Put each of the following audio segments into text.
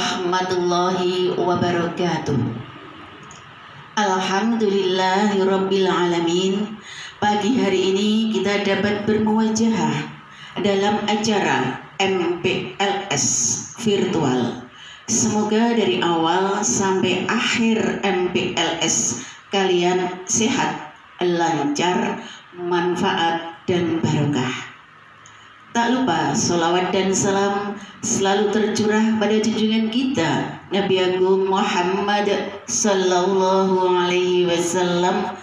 warahmatullahi wabarakatuh. Alhamdulillahirabbil alamin. Pagi hari ini kita dapat bermuwajahah dalam acara MPLS virtual. Semoga dari awal sampai akhir MPLS kalian sehat, lancar, manfaat dan barokah. Tak lupa sholawat dan salam selalu tercurah pada junjungan kita Nabi Agung Muhammad Sallallahu Alaihi Wasallam,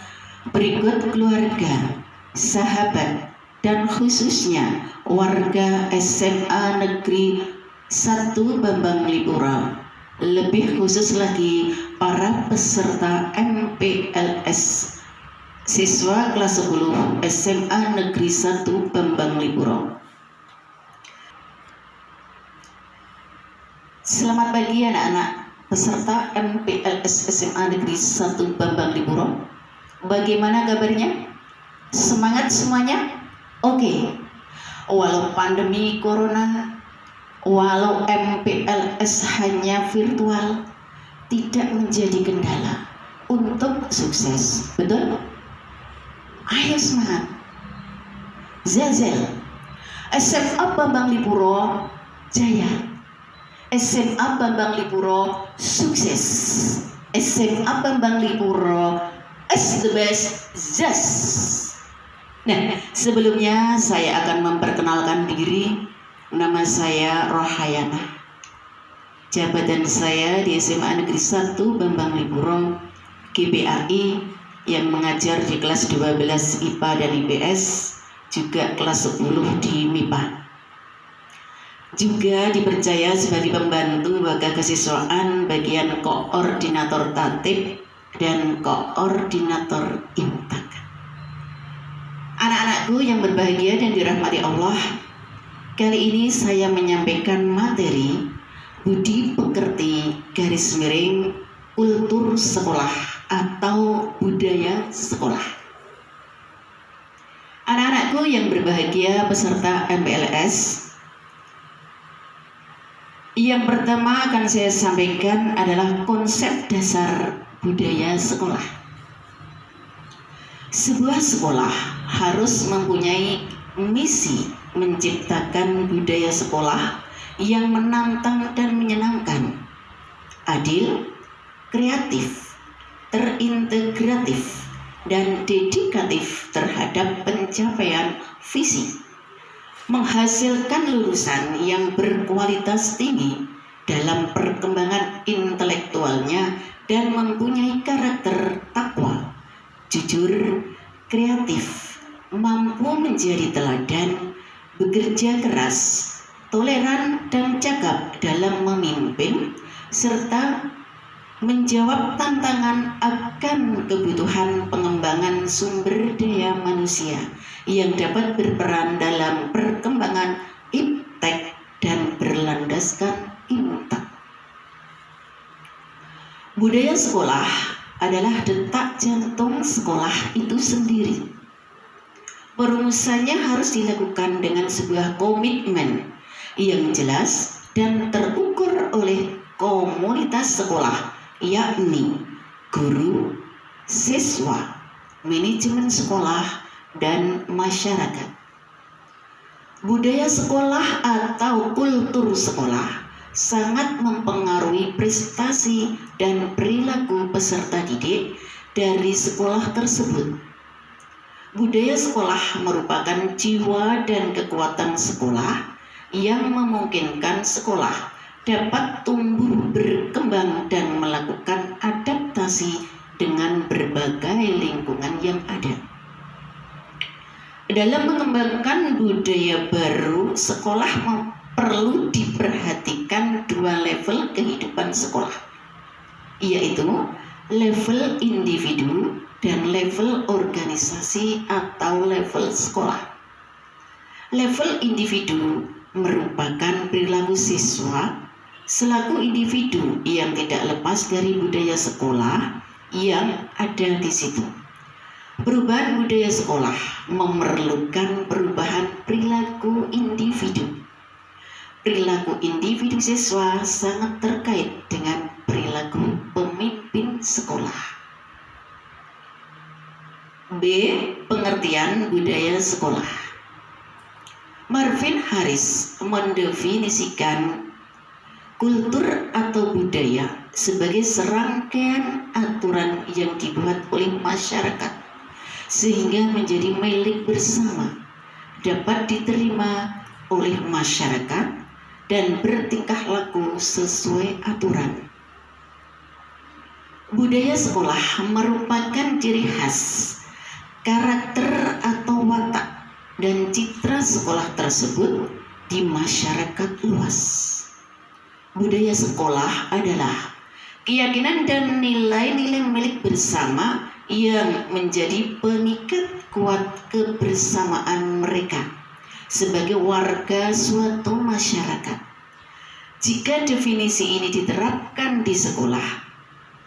berikut keluarga, sahabat, dan khususnya warga SMA Negeri 1 Bambang Lipuro. Lebih khusus lagi para peserta MPLS siswa kelas 10 SMA Negeri 1 Bambang Lipuro. Selamat pagi anak-anak peserta MPLS SMA Negeri 1 Bambang Lipuro. Bagaimana kabarnya? Semangat semuanya? Oke. Walau pandemi corona, walau MPLS hanya virtual, tidak menjadi kendala untuk sukses. Betul? Ayo semangat. Zazel, SMA Bambang Lipuro jaya. SMA Bambang Lipuro sukses. SMA Bambang Lipuro is the best. Yes. Nah, sebelumnya saya akan memperkenalkan diri. Nama saya Rohayana. Jabatan saya di SMA Negeri 1 Bambang Lipuro GPAI yang mengajar di kelas 12 IPA dan IPS, juga kelas 10 di MIPA. Juga dipercaya sebagai pembantu baga kesiswaan bagian koordinator tatib dan koordinator imtak. Anak-anakku yang berbahagia dan dirahmati Allah, kali ini saya menyampaikan materi budi pekerti garis miring kultur sekolah atau budaya sekolah. Anak-anakku yang berbahagia peserta MPLS, yang pertama akan saya sampaikan adalah konsep dasar budaya sekolah. Sebuah sekolah harus mempunyai misi menciptakan budaya sekolah yang menantang dan menyenangkan, adil, kreatif, terintegratif, dan dedikatif terhadap pencapaian visi, menghasilkan lulusan yang berkualitas tinggi dalam perkembangan intelektualnya dan mempunyai karakter takwa, jujur, kreatif, mampu menjadi teladan, bekerja keras, toleran dan cakap dalam memimpin, serta menjawab tantangan akan kebutuhan pengembangan sumber daya manusia yang dapat berperan dalam perkembangan iptek dan berlandaskan imtak. Budaya sekolah adalah detak jantung sekolah itu sendiri. Perumusannya harus dilakukan dengan sebuah komitmen yang jelas dan terukur oleh komunitas sekolah, yakni guru, siswa, manajemen sekolah, dan masyarakat. Budaya sekolah atau kultur sekolah sangat mempengaruhi prestasi dan perilaku peserta didik dari sekolah tersebut. Budaya sekolah merupakan jiwa dan kekuatan sekolah yang memungkinkan sekolah dapat tumbuh, berkembang, dan melakukan adaptasi dengan berbagai lingkungan yang ada. Dalam mengembangkan budaya baru, sekolah perlu diperhatikan dua level kehidupan sekolah, yaitu level individu dan level organisasi atau level sekolah. Level individu merupakan perilaku siswa selaku individu yang tidak lepas dari budaya sekolah yang ada di situ. Perubahan budaya sekolah memerlukan perubahan perilaku individu. Perilaku perilaku individu siswa sangat terkait dengan perilaku pemimpin sekolah. B. Pengertian budaya sekolah. Marvin Harris mendefinisikan kultur atau budaya sebagai serangkaian aturan yang dibuat oleh masyarakat sehingga menjadi milik bersama, dapat diterima oleh masyarakat dan bertingkah laku sesuai aturan. Budaya sekolah merupakan ciri khas, karakter atau watak dan citra sekolah tersebut di masyarakat luas. Budaya sekolah adalah keyakinan dan nilai-nilai milik bersama yang menjadi pengikat kuat kebersamaan mereka sebagai warga suatu masyarakat. Jika definisi ini diterapkan di sekolah,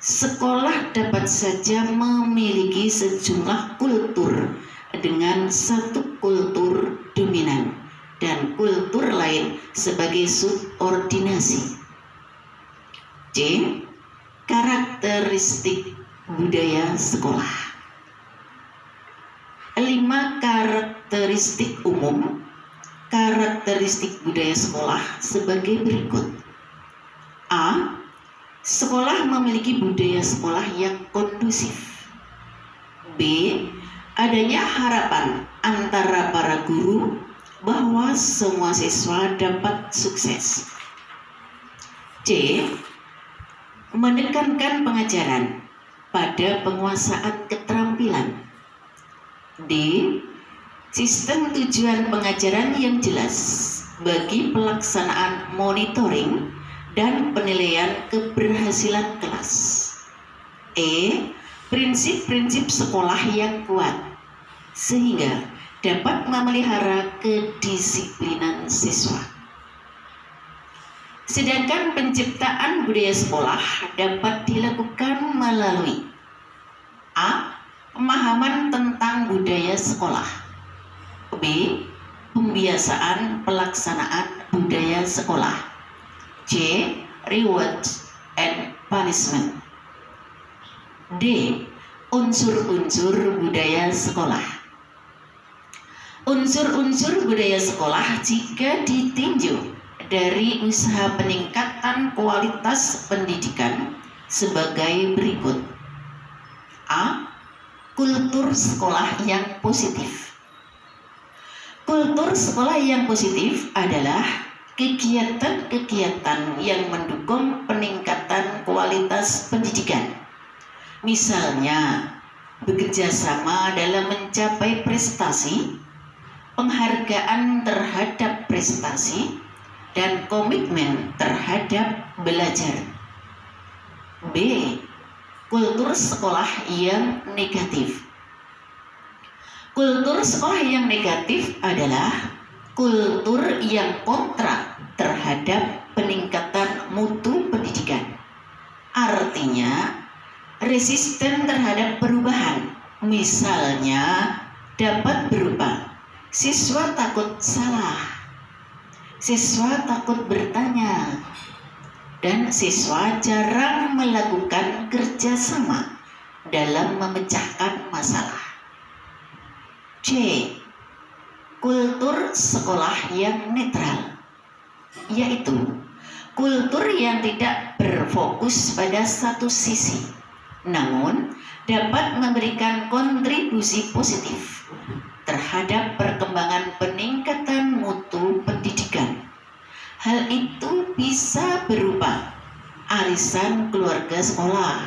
sekolah dapat saja memiliki sejumlah kultur dengan satu kultur dominan dan kultur lain sebagai subordinasi. C. Karakteristik budaya sekolah. 5 karakteristik umum karakteristik budaya sekolah sebagai berikut. A. Sekolah memiliki budaya sekolah yang kondusif. B. Adanya harapan antara para guru bahwa semua siswa dapat sukses. C. Menekankan pengajaran pada penguasaan keterampilan. D. Sistem tujuan pengajaran yang jelas bagi pelaksanaan monitoring dan penilaian keberhasilan kelas. E. Prinsip-prinsip sekolah yang kuat sehingga dapat memelihara kedisiplinan siswa. Sedangkan penciptaan budaya sekolah dapat dilakukan melalui A. Pemahaman tentang budaya sekolah. B. Pembiasaan pelaksanaan budaya sekolah. C. Reward and punishment. D. Unsur-unsur budaya sekolah. Unsur-unsur budaya sekolah jika ditinjau dari usaha peningkatan kualitas pendidikan sebagai berikut. A. Kultur sekolah yang positif. Kultur sekolah yang positif adalah kegiatan-kegiatan yang mendukung peningkatan kualitas pendidikan. Misalnya, bekerja sama dalam mencapai prestasi, penghargaan terhadap prestasi, dan komitmen terhadap belajar. B. Kultur sekolah yang negatif. Kultur sekolah yang negatif adalah kultur yang kontra terhadap peningkatan mutu pendidikan. Artinya, resisten terhadap perubahan. Misalnya, dapat berupa siswa takut salah, siswa takut bertanya, dan siswa jarang melakukan kerjasama dalam memecahkan masalah. C. Kultur sekolah yang netral, yaitu kultur yang tidak berfokus pada satu sisi, namun dapat memberikan kontribusi positif terhadap perkembangan peningkatan mutu pendidikan. Hal itu bisa berupa arisan keluarga sekolah,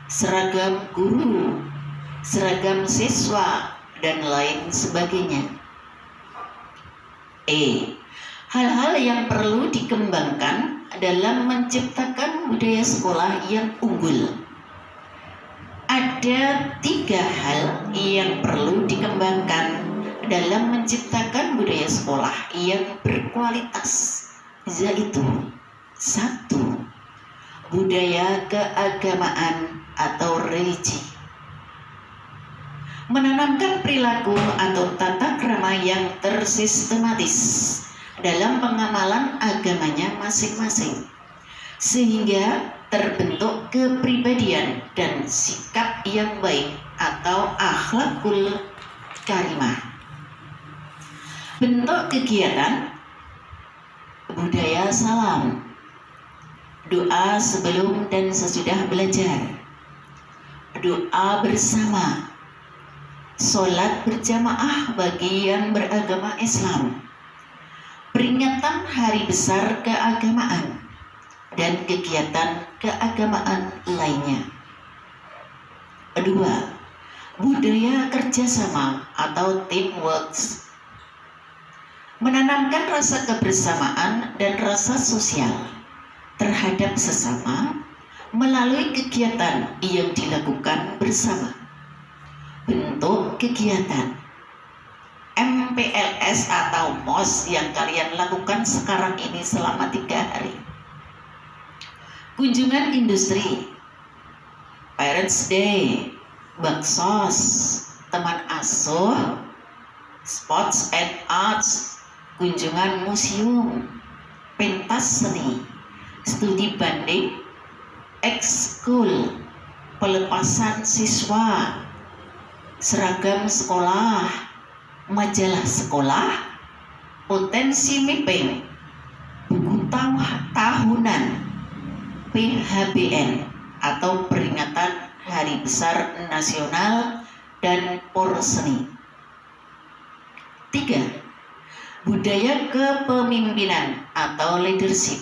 seragam guru, seragam siswa, dan lain sebagainya. E. Hal-hal yang perlu dikembangkan dalam menciptakan budaya sekolah yang unggul. Ada 3 hal yang perlu dikembangkan dalam menciptakan budaya sekolah yang berkualitas, yaitu 1. Budaya keagamaan atau religi. Menanamkan perilaku atau tata krama yang tersistematis dalam pengamalan agamanya masing-masing, sehingga terbentuk kepribadian dan sikap yang baik atau akhlakul karimah. Bentuk kegiatan: budaya salam, doa sebelum dan sesudah belajar, doa bersama, sholat berjamaah bagi yang beragama Islam, peringatan hari besar keagamaan, dan kegiatan keagamaan lainnya. Kedua, budaya kerjasama atau teamwork, menanamkan rasa kebersamaan dan rasa sosial terhadap sesama melalui kegiatan yang dilakukan bersama. Bentuk kegiatan: MPLS atau MOS yang kalian lakukan sekarang ini selama 3 hari. Kunjungan industri, Parents Day, baksos, teman asuh, sports and arts, kunjungan museum, pentas seni, studi banding, ekskul, pelepasan siswa, seragam sekolah, majalah sekolah, potensi mapping, buku tahunan, PHBN atau peringatan Hari Besar Nasional dan Porseni. 3. Budaya kepemimpinan atau leadership,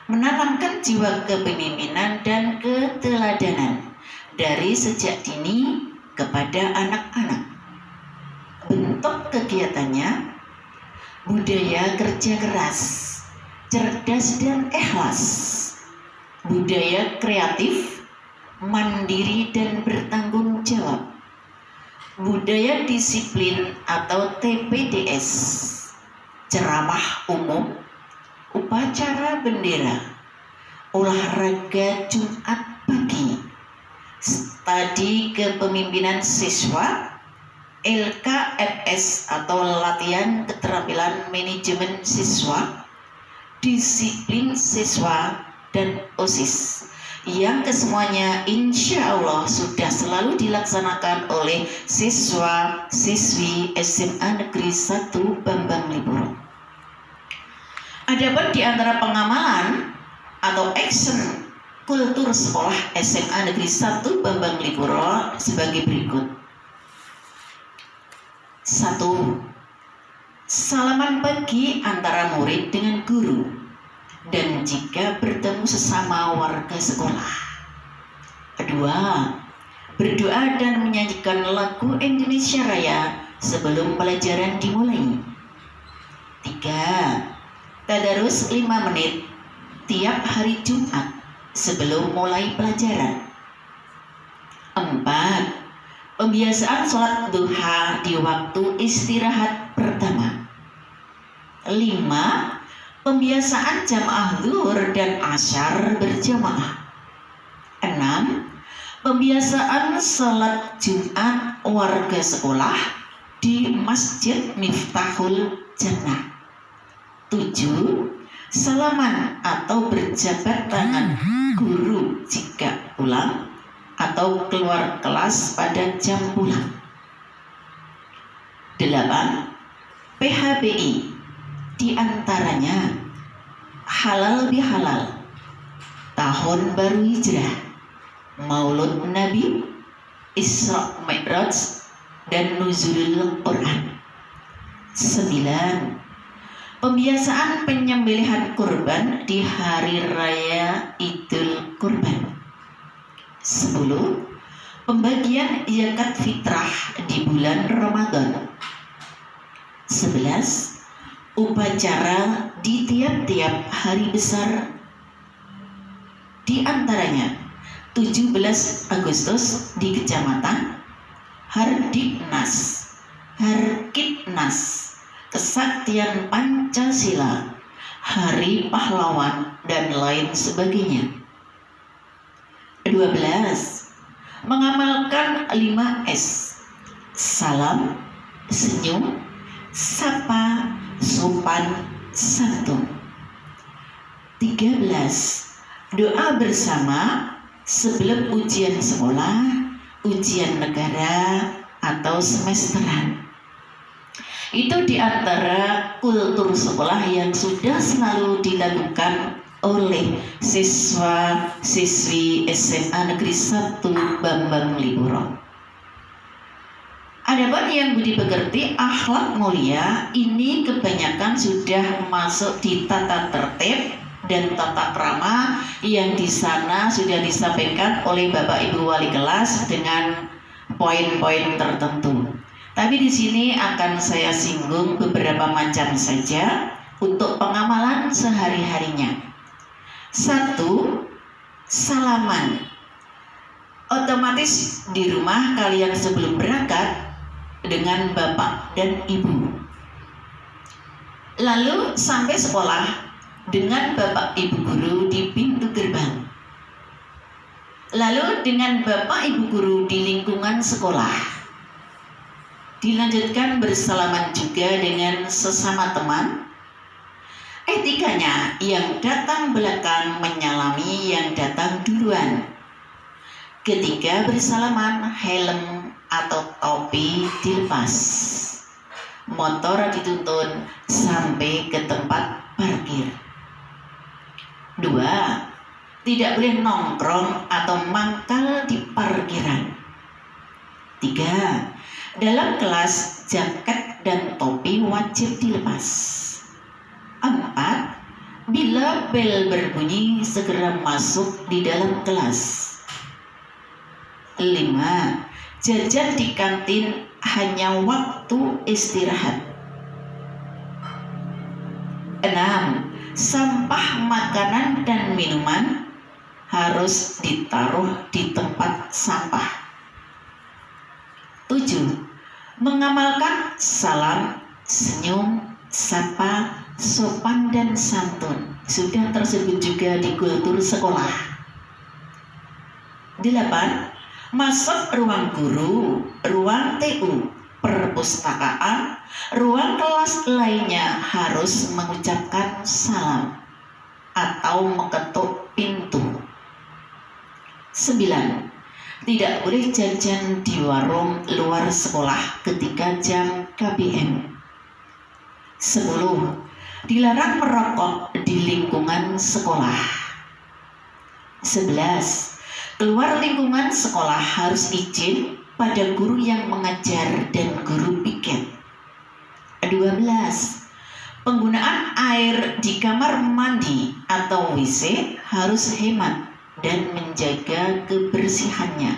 menanamkan jiwa kepemimpinan dan keteladanan dari sejak dini kepada anak-anak. Bentuk kegiatannya: budaya kerja keras, cerdas dan ikhlas, budaya kreatif, mandiri dan bertanggung jawab, budaya disiplin atau TPDS, ceramah umum, upacara bendera, olahraga Jumat pagi, studi kepemimpinan siswa, LKMS atau latihan keterampilan manajemen siswa, disiplin siswa, dan OSIS, yang kesemuanya insya Allah sudah selalu dilaksanakan oleh siswa-siswi SMA Negeri 1 Bambang Lipuro. Adapun di antara pengamalan atau action kultur sekolah SMA Negeri 1 Bambang Lipuro sebagai berikut. 1. Salaman pagi antara murid dengan guru dan jika bertemu sesama warga sekolah. 2. Berdoa dan menyanyikan lagu Indonesia Raya sebelum pelajaran dimulai. 3. Tadarus 5 menit tiap hari Jumat sebelum mulai pelajaran. 4. Pembiasaan sholat duha di waktu istirahat pertama. 5. Pembiasaan jamaah zuhur dan asyar berjamaah. 6. Pembiasaan sholat Jumat warga sekolah di Masjid Miftahul Jannah. 7. Salaman atau berjabat tangan guru jika pulang atau keluar kelas pada jam pulang. 8. PHBI, di antaranya halal bihalal, tahun baru hijrah, maulud nabi, Isra Mi'raj, dan nuzulul Quran. 9. Pembiasaan penyembelihan kurban di hari raya Idul Kurban. 10. Pembagian zakat fitrah di bulan Ramadan. 11. Upacara di tiap-tiap hari besar, di antaranya 17 Agustus di kecamatan, Hardiknas, Harkitnas, Kesaktian Pancasila, Hari Pahlawan, dan lain sebagainya. 12. Mengamalkan 5S: salam, senyum, sapa, sopan santun. 13. Doa bersama sebelum ujian sekolah, ujian negara, atau semesteran. Itu di antara kultur sekolah yang sudah selalu dilakukan oleh siswa-siswi SMA Negeri 1 Bambang Liburo. Adapun yang budi pekerti, akhlak mulia ini kebanyakan sudah masuk di tata tertib dan tata krama yang di sana sudah disampaikan oleh Bapak Ibu Wali kelas dengan poin-poin tertentu. Tapi di sini akan saya singgung beberapa macam saja untuk pengamalan sehari-harinya. 1. Salaman. Otomatis di rumah kalian sebelum berangkat dengan bapak dan ibu. Lalu sampai sekolah dengan bapak ibu guru di pintu gerbang. Lalu dengan bapak ibu guru di lingkungan sekolah. Dilanjutkan bersalaman juga dengan sesama teman. Etikanya, yang datang belakang menyalami yang datang duluan. Ketika bersalaman, helm atau topi dilepas. Motor dituntun sampai ke tempat parkir. 2. Tidak boleh nongkrong atau mangkal di parkiran. 3. Dalam kelas, jaket dan topi wajib dilepas. 4. Bila bel berbunyi, segera masuk di dalam kelas. 5. Jajan di kantin hanya waktu istirahat. 6. Sampah makanan dan minuman harus ditaruh di tempat sampah. 7. Mengamalkan salam, senyum, sapa, sopan dan santun. Sudah tersebut juga di kultur sekolah. 8. Masuk ruang guru, ruang TU, perpustakaan, ruang kelas lainnya harus mengucapkan salam atau mengetuk pintu. 9. Tidak boleh jajan di warung luar sekolah ketika jam KBM. 10. Dilarang merokok di lingkungan sekolah. 11. Keluar lingkungan sekolah harus izin pada guru yang mengajar dan guru piket. 12. Penggunaan air di kamar mandi atau WC harus hemat dan menjaga kebersihannya.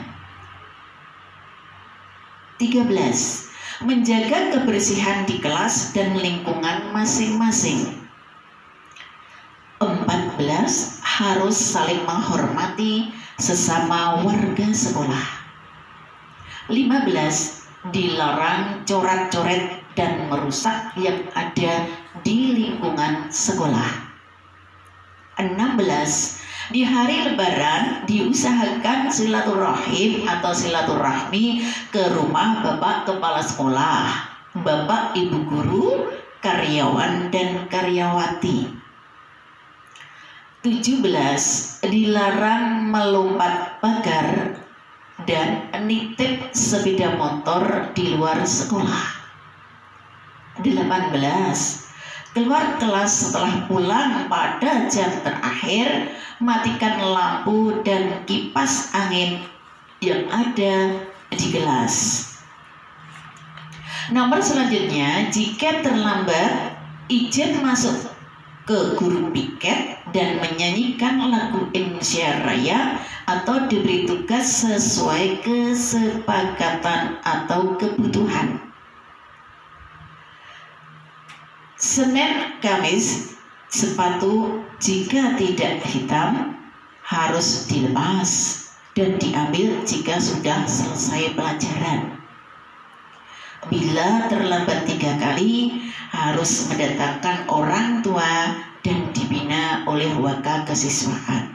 13. Menjaga kebersihan di kelas dan lingkungan masing-masing. 14. Harus saling menghormati sesama warga sekolah. 15. Dilarang coret-coret dan merusak yang ada di lingkungan sekolah. 16. Di hari Lebaran diusahakan silaturahim atau silaturahmi ke rumah Bapak Kepala Sekolah, Bapak Ibu Guru, karyawan dan karyawati. 17. Dilarang melompat pagar dan nitip sepeda motor di luar sekolah. 18. Keluar kelas setelah pulang pada jam terakhir, matikan lampu dan kipas angin yang ada di kelas. Nomor selanjutnya, jika terlambat, izin masuk ke guru piket dan menyanyikan lagu Indonesia Raya atau diberi tugas sesuai kesepakatan atau kebutuhan. Senin Kamis, sepatu jika tidak hitam harus dilepas dan diambil jika sudah selesai pelajaran. Bila terlambat 3 kali, harus mendatangkan orang tua dan dibina oleh waka kesiswaan.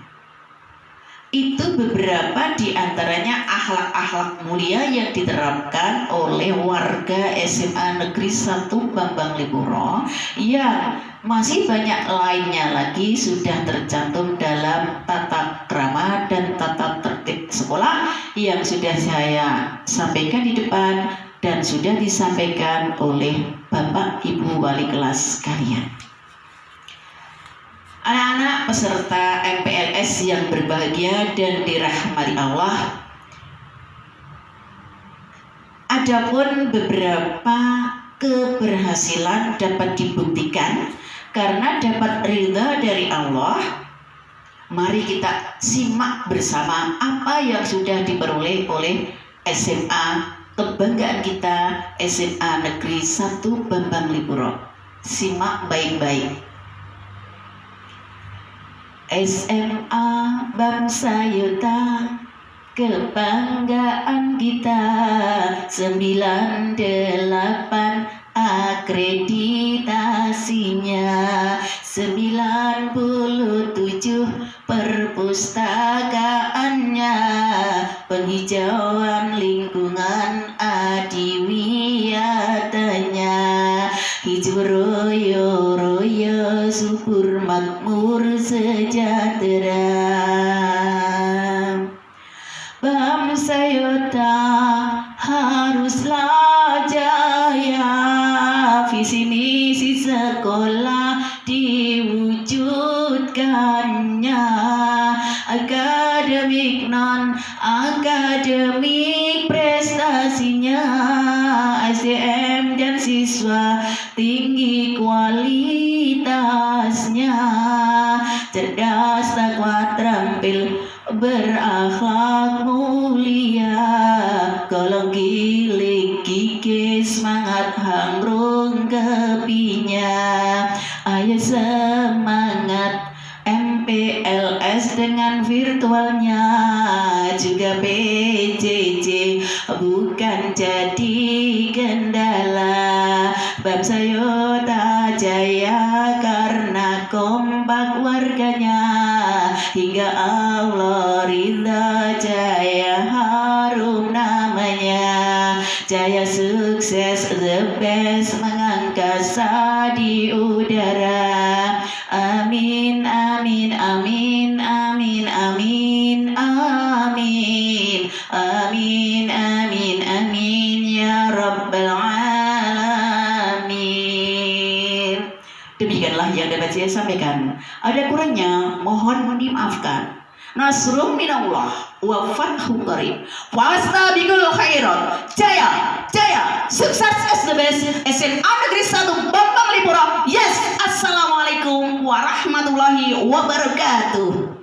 Itu beberapa di antaranya akhlak-akhlak mulia yang diterapkan oleh warga SMA Negeri 1 Bambang Lipuro, yang masih banyak lainnya lagi sudah tercantum dalam tata krama dan tata tertib sekolah yang sudah saya sampaikan di depan dan sudah disampaikan oleh Bapak Ibu wali kelas kalian. Anak-anak peserta MPLS yang berbahagia dan dirahmati Allah, adapun beberapa keberhasilan dapat dibuktikan karena dapat ridha dari Allah. Mari kita simak bersama apa yang sudah diperoleh oleh SMA kebanggaan kita, SMA Negeri 1 Bambang Lipuro. Simak baik-baik. SMA Bangsa Yuta, kebanggaan kita, 98 akreditasinya, 97 perpustakaannya, penghijauan lingkungan adiwiyatanya, hijau royo subur makmur sejahtera. Bangsa Yuta haruslah jaya, visi misi sekolah diwujudkannya, akademik non akademik prestasinya, SDM dan siswa tinggi kualitasnya, cerdas takwa terampil berakhlak mulia, golong giling gigih semangat hangrung kepinya. Ayo semangat MPLS dengan virtualnya, juga PJJ bukan jadi kendala. Bangsa Yuta jaya karena kompak warganya, hingga Allah ridha jaya harum namanya. Jaya sukses the best mengangkasa di udara. Amin amin amin amin amin amin amin amin amin ya rabbal alamin. Demikianlah yang dapat saya sampaikan. Ada kurangnya mohon dimaafkan. Nasrum minallah wa fathun qarib. Wastabiqul khairat. Jaya, jaya, sukses as the best. SMA Negeri 1 Bambang Lipuro. Yes, assalamualaikum warahmatullahi wabarakatuh.